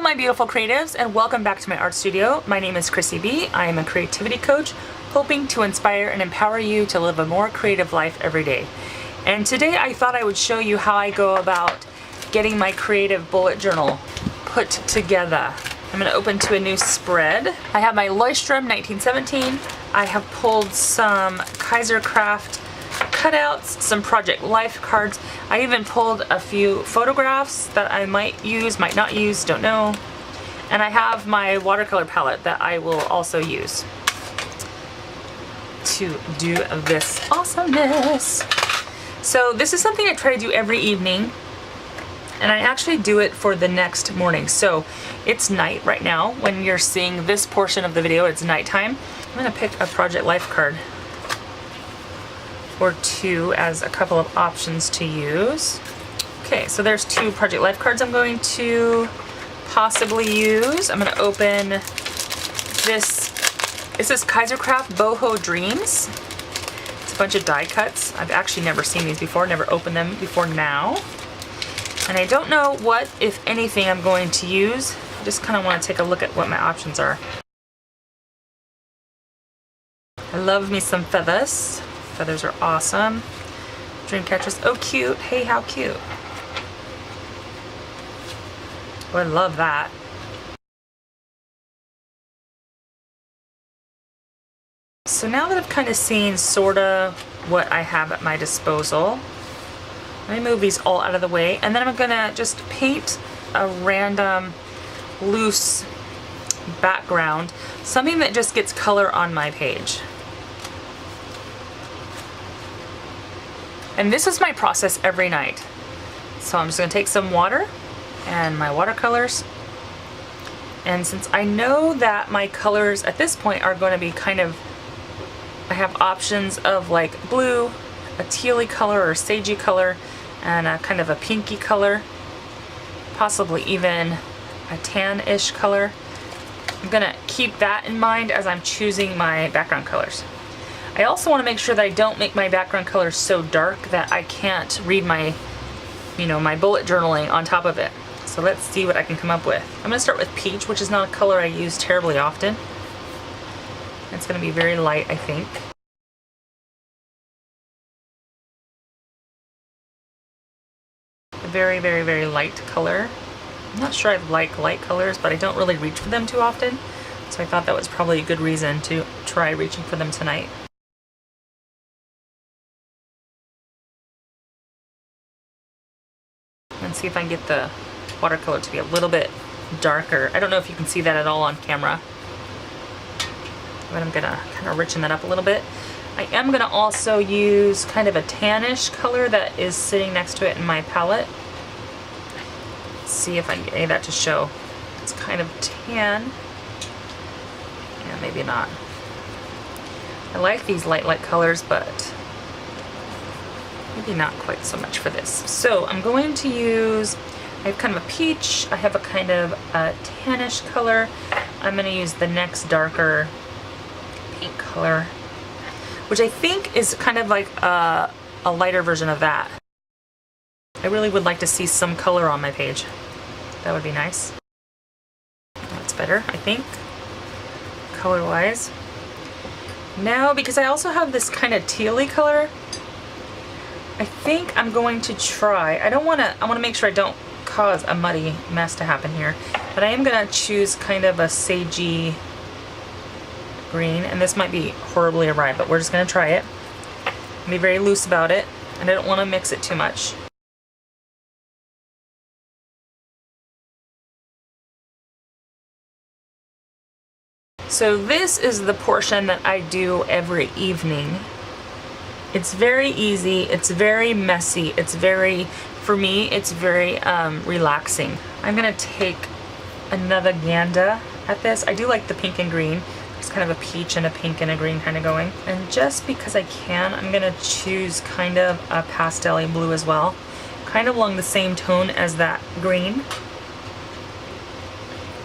my beautiful creatives, and welcome back to my art studio. My name is Chrissie B. I am a creativity coach, hoping to inspire and empower you to live a more creative life every day. And today I thought I would show you how I go about getting my creative bullet journal put together. I'm going to open to a new spread. I have my Leuchtturm 1917. I have pulled some Kaisercraft cutouts, some Project Life cards. I even pulled a few photographs that I might use, might not use, don't know. And I have my watercolor palette that I will also use to do this awesomeness. So this is something I try to do every evening, and I actually do it for the next morning. So it's night right now. When you're seeing this portion of the video, it's nighttime. I'm gonna pick a Project Life card or two as a couple of options to use. Okay, so there's two Project Life cards I'm going to possibly use. I'm gonna open this. This is Kaisercraft Boho Dreams. It's a bunch of die cuts. I've actually never seen these before, never opened them before now. And I don't know what, if anything, I'm going to use. I just kind of want to take a look at what my options are. I love me some feathers. Feathers are awesome. Dream catchers, oh cute. Hey, how cute. Oh, I love that. So now that I've kind of seen sorta what I have at my disposal, let me move these all out of the way, and then I'm gonna just paint a random loose background, something that just gets color on my page. And this is my process every night. So I'm just gonna take some water and my watercolors. And since I know that my colors at this point are gonna be kind of, I have options of like blue, a tealy color or sagey color, and a kind of a pinky color, possibly even a tan-ish color. I'm gonna keep that in mind as I'm choosing my background colors. I also want to make sure that I don't make my background color so dark that I can't read my, my bullet journaling on top of it. So let's see what I can come up with. I'm gonna start with peach, which is not a color I use terribly often. It's gonna be very light, I think. A very, very, very light color. I'm not sure I like light colors, but I don't really reach for them too often. So I thought that was probably a good reason to try reaching for them tonight. And see if I can get the watercolor to be a little bit darker. I don't know if you can see that at all on camera, but I'm gonna kind of richen that up a little bit. I am gonna also use kind of a tannish color that is sitting next to it in my palette. Let's see if I can get any of that to show. It's kind of tan. Yeah, maybe not. I like these light colors, but maybe not quite so much for this. So I'm going to use, I have kind of a peach, I have a kind of a tannish color. I'm gonna use the next darker pink color, which I think is kind of like a lighter version of that. I really would like to see some color on my page. That would be nice. That's better, I think, color-wise. Now, because I also have this kind of tealy color, I think I'm going to try, I want to make sure I don't cause a muddy mess to happen here, but I am going to choose kind of a sagey green, and this might be horribly awry, but we're just going to try it. Be very loose about it, and I don't want to mix it too much. So this is the portion that I do every evening. It's very easy, it's very messy, it's very, for me, it's very relaxing. I'm gonna take another gander at this. I do like the pink and green. It's kind of a peach and a pink and a green kind of going. And just because I can, I'm gonna choose kind of a pastel-y blue as well. Kind of along the same tone as that green.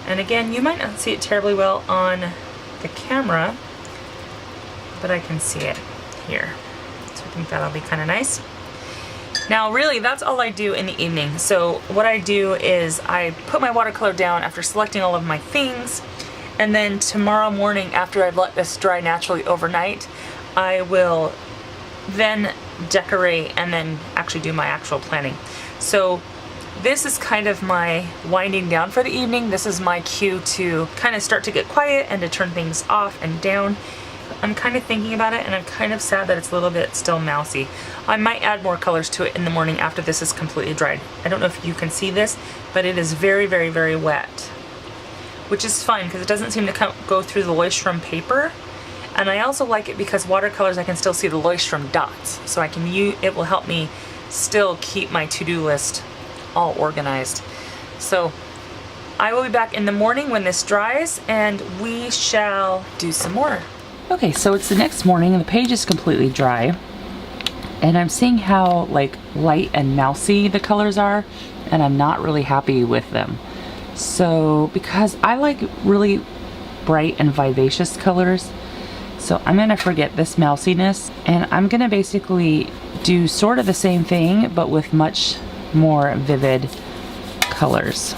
And again, you might not see it terribly well on the camera, but I can see it here. So I think that'll be kind of nice. Now really that's all I do in the evening. So what I do is I put my watercolor down after selecting all of my things, and then tomorrow morning after I've let this dry naturally overnight, I will then decorate and then actually do my actual planning. So this is kind of my winding down for the evening. This is my cue to kind of start to get quiet and to turn things off and down. I'm kind of thinking about it, and I'm kind of sad that it's a little bit still mousy. I might add more colors to it in the morning after this is completely dried. I don't know if you can see this, but it is very, very, very wet, which is fine because it doesn't seem to go through the Leuchtturm paper. And I also like it because watercolors, I can still see the Leuchtturm dots, so I can it will help me still keep my to-do list all organized. So I will be back in the morning when this dries, and we shall do some more. Okay, so it's the next morning and the page is completely dry, and I'm seeing how like light and mousy the colors are, and I'm not really happy with them. So because I like really bright and vivacious colors, so I'm gonna forget this mousiness, and I'm gonna basically do sort of the same thing but with much more vivid colors.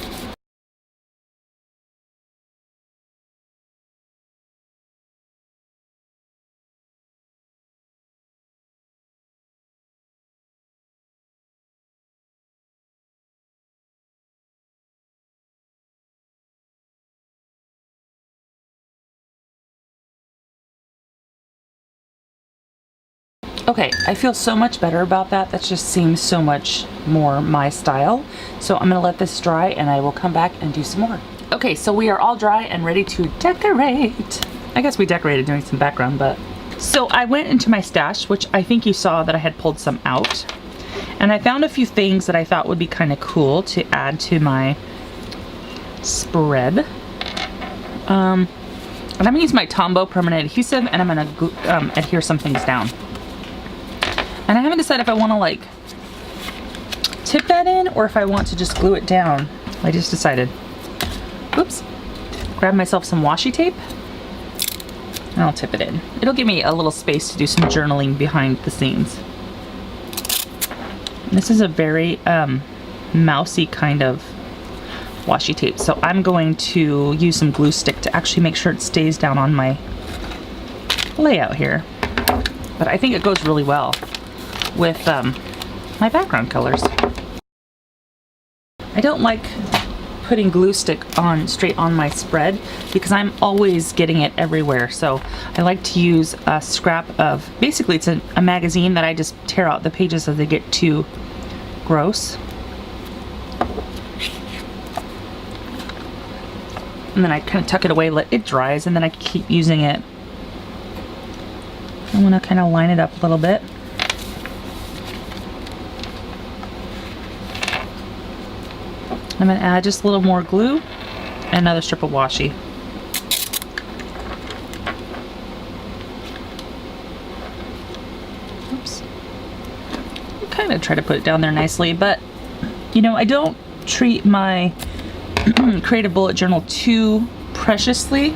Okay, I feel so much better about that. That just seems so much more my style. So I'm gonna let this dry and I will come back and do some more. Okay, so we are all dry and ready to decorate. I guess we decorated doing some background, but... So I went into my stash, which I think you saw that I had pulled some out. And I found a few things that I thought would be kind of cool to add to my spread. And I'm gonna use my Tombow permanent adhesive, and I'm gonna adhere some things down. And I haven't decided if I want to like tip that in or if I want to just glue it down. I just decided. Oops. Grab myself some washi tape and I'll tip it in. It'll give me a little space to do some journaling behind the scenes. This is a very mousy kind of washi tape, so I'm going to use some glue stick to actually make sure it stays down on my layout here. But I think it goes really well with my background colors. I don't like putting glue stick on straight on my spread because I'm always getting it everywhere. So I like to use a scrap of, basically it's a magazine that I just tear out the pages as they get too gross. And then I kind of tuck it away, let it dries, and then I keep using it. I want to kind of line it up a little bit. I'm going to add just a little more glue and another strip of washi. Oops. I kind of try to put it down there nicely, but you know, I don't treat my creative bullet journal too preciously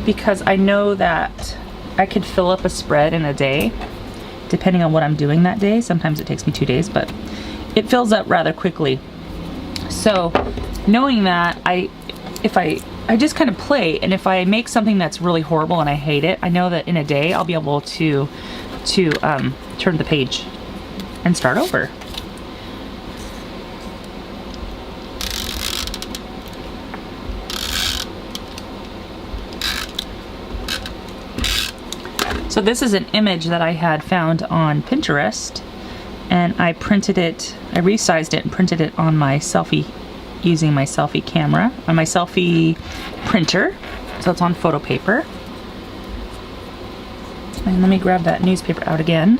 because I know that I could fill up a spread in a day depending on what I'm doing that day. Sometimes it takes me 2 days, but it fills up rather quickly. So knowing that, I just kind of play, and if I make something that's really horrible and I hate it, I know that in a day I'll be able to turn the page and start over. So this is an image that I had found on Pinterest, and I printed it, I resized it and printed it on my selfie, using my selfie camera, on my selfie printer. So it's on photo paper. And let me grab that newspaper out again,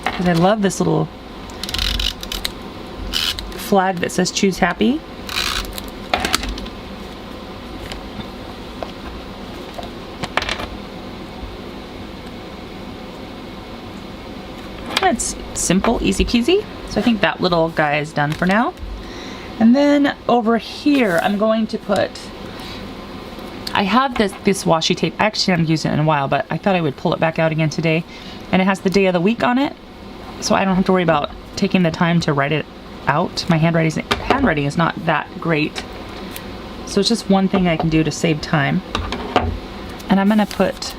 because I love this little flag that says choose happy. It's simple, easy peasy. So I think that little guy is done for now. And then over here, I'm going to put, I have this washi tape. I actually haven't used it in a while, but I thought I would pull it back out again today. And it has the day of the week on it. so I don't have to worry about taking the time to write it out. My handwriting is not that great. So it's just one thing I can do to save time. And I'm gonna put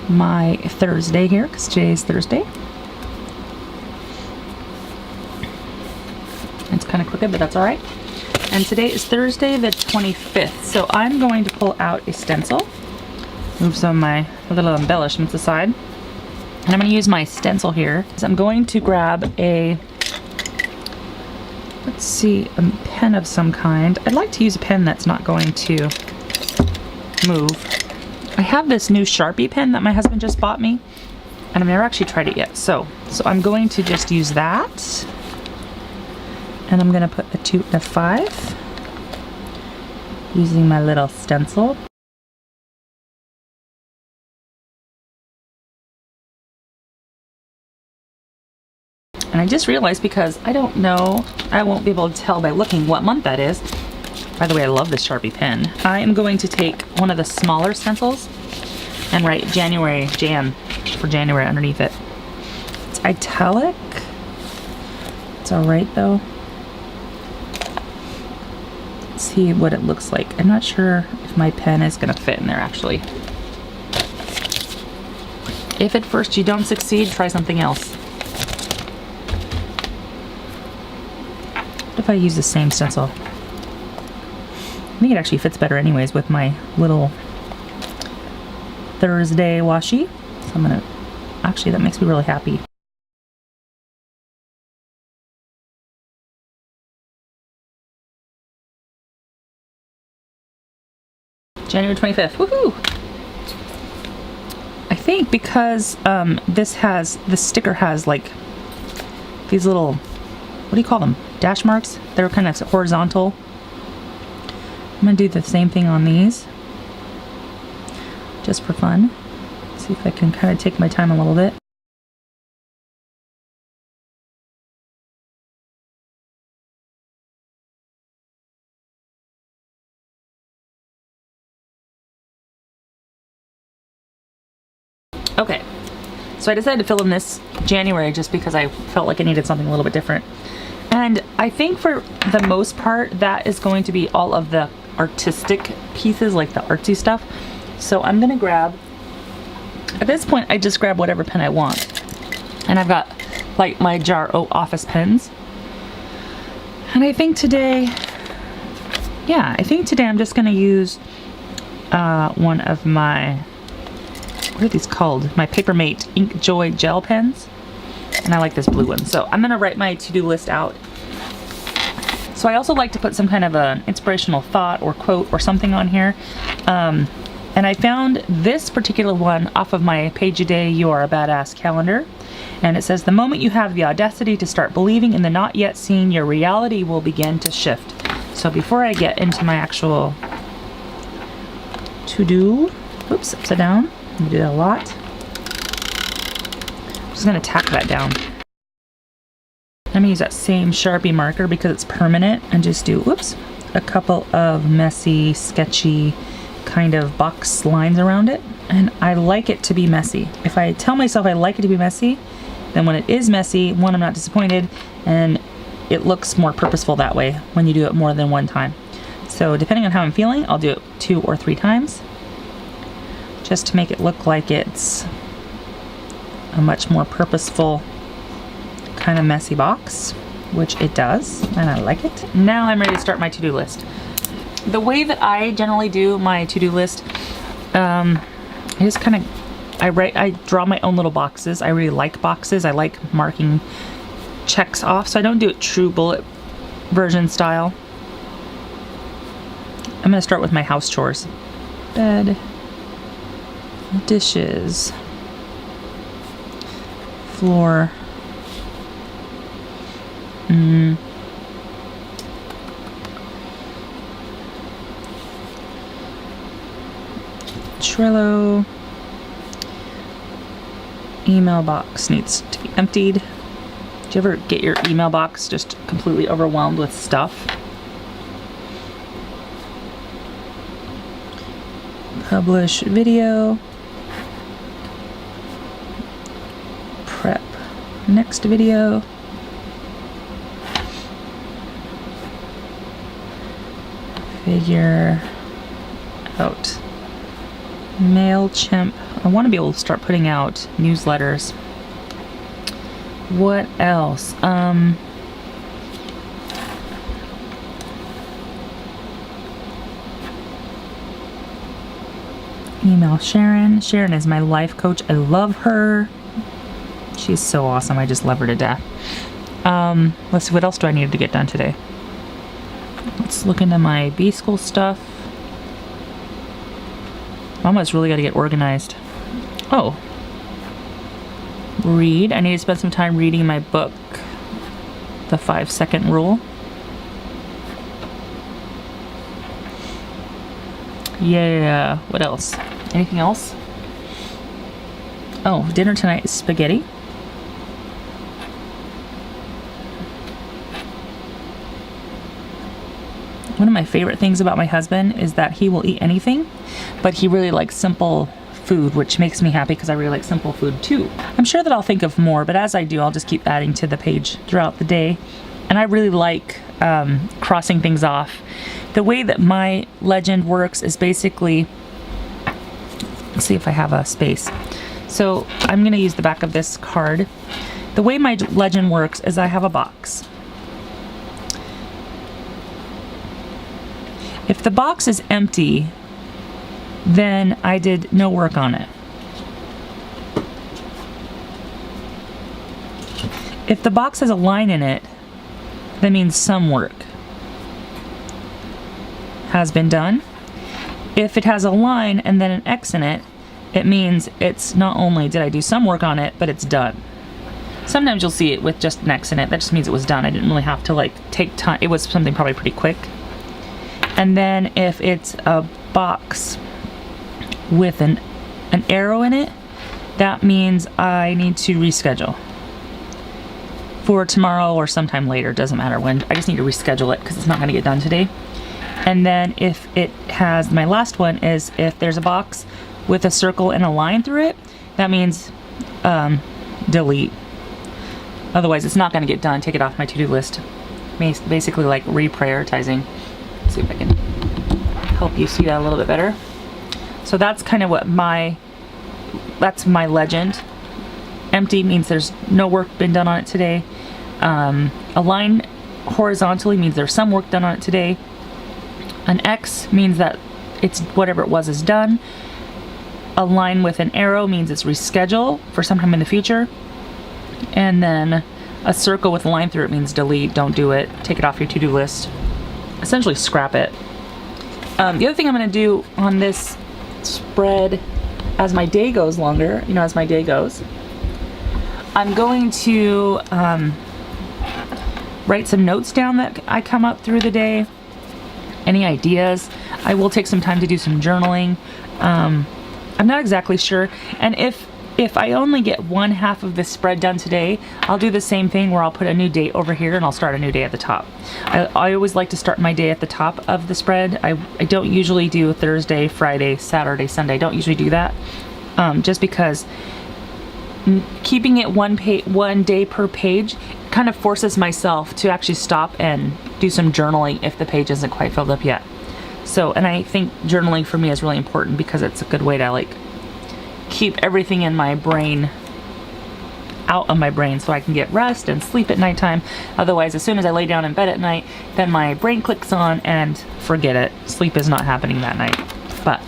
my Thursday here, because today's Thursday. It's kind of crooked, but that's all right. And today is Thursday the 25th. So I'm going to pull out a stencil, move some of my little embellishments aside. And I'm going to use my stencil here. So I'm going to grab a, let's see, a pen of some kind. I'd like to use a pen that's not going to move. I have this new Sharpie pen that my husband just bought me, and I've never actually tried it yet. So I'm going to just use that. And I'm going to put a 2 and a 5 using my little stencil. And I just realized, because I don't know, I won't be able to tell by looking what month that is. By the way, I love this Sharpie pen. I am going to take one of the smaller stencils and write Jan for January underneath it. It's italic. It's alright though. Let's see what it looks like. I'm not sure if my pen is going to fit in there actually. If at first you don't succeed, try something else. What if I use the same stencil? I think it actually fits better anyways with my little Thursday washi. So I'm gonna, actually that makes me really happy. January 25th, woohoo! I think because this sticker has like these little, what do you call them? Dash marks? They're kind of horizontal. I'm gonna do the same thing on these, just for fun. See if I can kind of take my time a little bit. Okay, so I decided to fill in this January just because I felt like I needed something a little bit different. And I think for the most part, that is going to be all of the artistic pieces, like the artsy stuff. So I'm gonna grab, at this point, I just grab whatever pen I want. And I've got like my BUJO office pens. And I think today, I'm just gonna use one of my, what are these called? My Papermate Ink Joy gel pens. And I like this blue one. So I'm gonna write my to-do list out. So I also like to put some kind of an inspirational thought or quote or something on here. And I found this particular one off of my Page a Day You Are a Badass calendar. And it says, the moment you have the audacity to start believing in the not yet seen, your reality will begin to shift. So before I get into my actual to-do, oops, upside down. I'm gonna do that a lot. I'm just gonna tack that down. I'm gonna use that same Sharpie marker because it's permanent and just do, whoops, a couple of messy, sketchy kind of box lines around it. And I like it to be messy. If I tell myself I like it to be messy, then when it is messy, one, I'm not disappointed, and it looks more purposeful that way when you do it more than one time. So depending on how I'm feeling, I'll do it 2 or 3 times just to make it look like it's a much more purposeful kind of messy box, which it does, and I like it. Now I'm ready to start my to-do list. The way that I generally do my to-do list, I just kind of, I draw my own little boxes. I really like boxes. I like marking checks off, so I don't do it true bullet version style. I'm gonna start with my house chores. Bed, dishes, floor, Trello, email box needs to be emptied. Do you ever get your email box just completely overwhelmed with stuff? Publish video. Prep next video. Figure out MailChimp. I want to be able to start putting out newsletters. What else? Email Sharon. Sharon is my life coach. I love her. She's so awesome. I just love her to death. Let's see, what else do I need to get done today? Let's look into my B-School stuff. Mama's really got to get organized. Oh. Read. I need to spend some time reading my book, The 5-Second Rule. Yeah. What else? Anything else? Oh, dinner tonight is spaghetti. One of my favorite things about my husband is that he will eat anything, but he really likes simple food, which makes me happy because I really like simple food too. I'm sure that I'll think of more, but as I do, I'll just keep adding to the page throughout the day. And I really like crossing things off. The way that my legend works is basically, let's see if I have a space. So I'm going to use the back of this card. The way my legend works is I have a box. If the box is empty, then I did no work on it. If the box has a line in it, that means some work has been done. If it has a line and then an X in it, it means it's not only did I do some work on it, but it's done. Sometimes you'll see it with just an X in it. That just means it was done. I didn't really have to like take time. It was something probably pretty quick. And then if it's a box with an arrow in it, that means I need to reschedule for tomorrow or sometime later. Doesn't matter when. I just need to reschedule it because it's not going to get done today. And then if it has, my last one is if there's a box with a circle and a line through it, that means delete. Otherwise it's not going to get done. Take it off my to-do list. Basically like reprioritizing. Let's see if I can help you see that a little bit better. So that's kind of what that's my legend. Empty means there's no work been done on it today. A line horizontally means there's some work done on it today. An X means that it's whatever it was is done. A line with an arrow means it's rescheduled for sometime in the future. And then a circle with a line through it means delete, don't do it, take it off your to-do list. Essentially scrap it. The other thing I'm going to do on this spread as my day goes longer, as my day goes, I'm going to write some notes down that I come up through the day. Any ideas? I will take some time to do some journaling. I'm not exactly sure. And if I only get one half of this spread done today, I'll do the same thing where I'll put a new date over here and I'll start a new day at the top. I always like to start my day at the top of the spread. I don't usually do Thursday, Friday, Saturday, Sunday. I don't usually do that. Just because keeping it one day per page kind of forces myself to actually stop and do some journaling if the page isn't quite filled up yet. So, and I think journaling for me is really important because it's a good way to like keep everything in my brain out of my brain so I can get rest and sleep at nighttime. Otherwise, as soon as I lay down in bed at night, then my brain clicks on and forget it. Sleep is not happening that night. But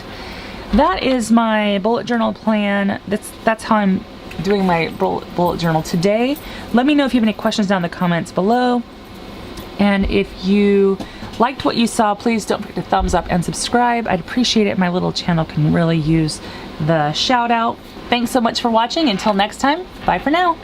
that is my bullet journal plan. That's how I'm doing my bullet journal today. Let me know if you have any questions down in the comments below. And if you liked what you saw, please don't forget to thumbs up and subscribe. I'd appreciate it. My little channel can really use the shout out. Thanks so much for watching. Until next time, bye for now.